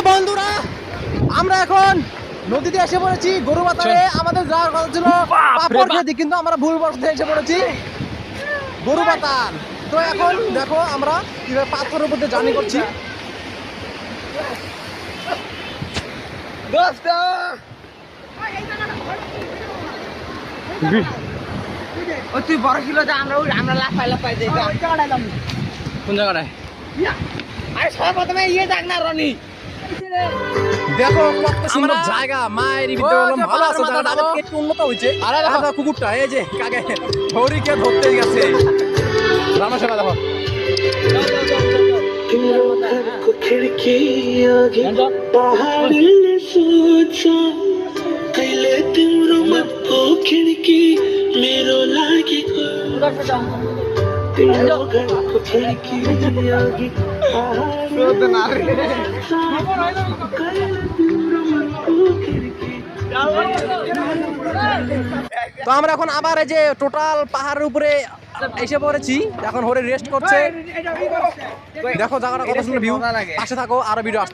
বন্ধুরা আমরা এখন নদীতে এসে পড়েছি গরু বাতারে। আমাদের যাওয়ার কথা ছিল পাপড় খেতে, কিন্তু আমরা ভুলবশত এসে পড়েছি গরু বাতার। তো এখন দেখো আমরা কিভাবে পাথরের উপর দিয়ে জার্নি করছি। তুই বড় ছিল যে আমরা লাফাই যাই কোন জায়গাটায় আরে সর্বপ্রথমে দেখ না রনি দেখো কত সুন্দর জায়গা। মায়ের ভিডিও ভালো আছে, জায়গাটা আগে থেকে একটু উন্নত হয়েছে। আরে দেখো কুকুরটা এই যে কাকে হরিকে ধরতে গেছে। রানা সেবা দেখো खिड़की आगे पहाड़ सोचा कैले तिम्रो मत को खिड़की मेरो लागि तिम्रो घरको खिड़की आगे पहाड़ कैले तिम्रो मत को खिड़की। তো আমরা এখন আবার এই যে টোটাল পাহাড়ের উপরে এসে পড়েছি। এখন হরে রেস্ট করছে। দেখো জায়গাটা কত সুন্দর ভিউ। পাশে থাকো, আরো ভিডিও আসছে।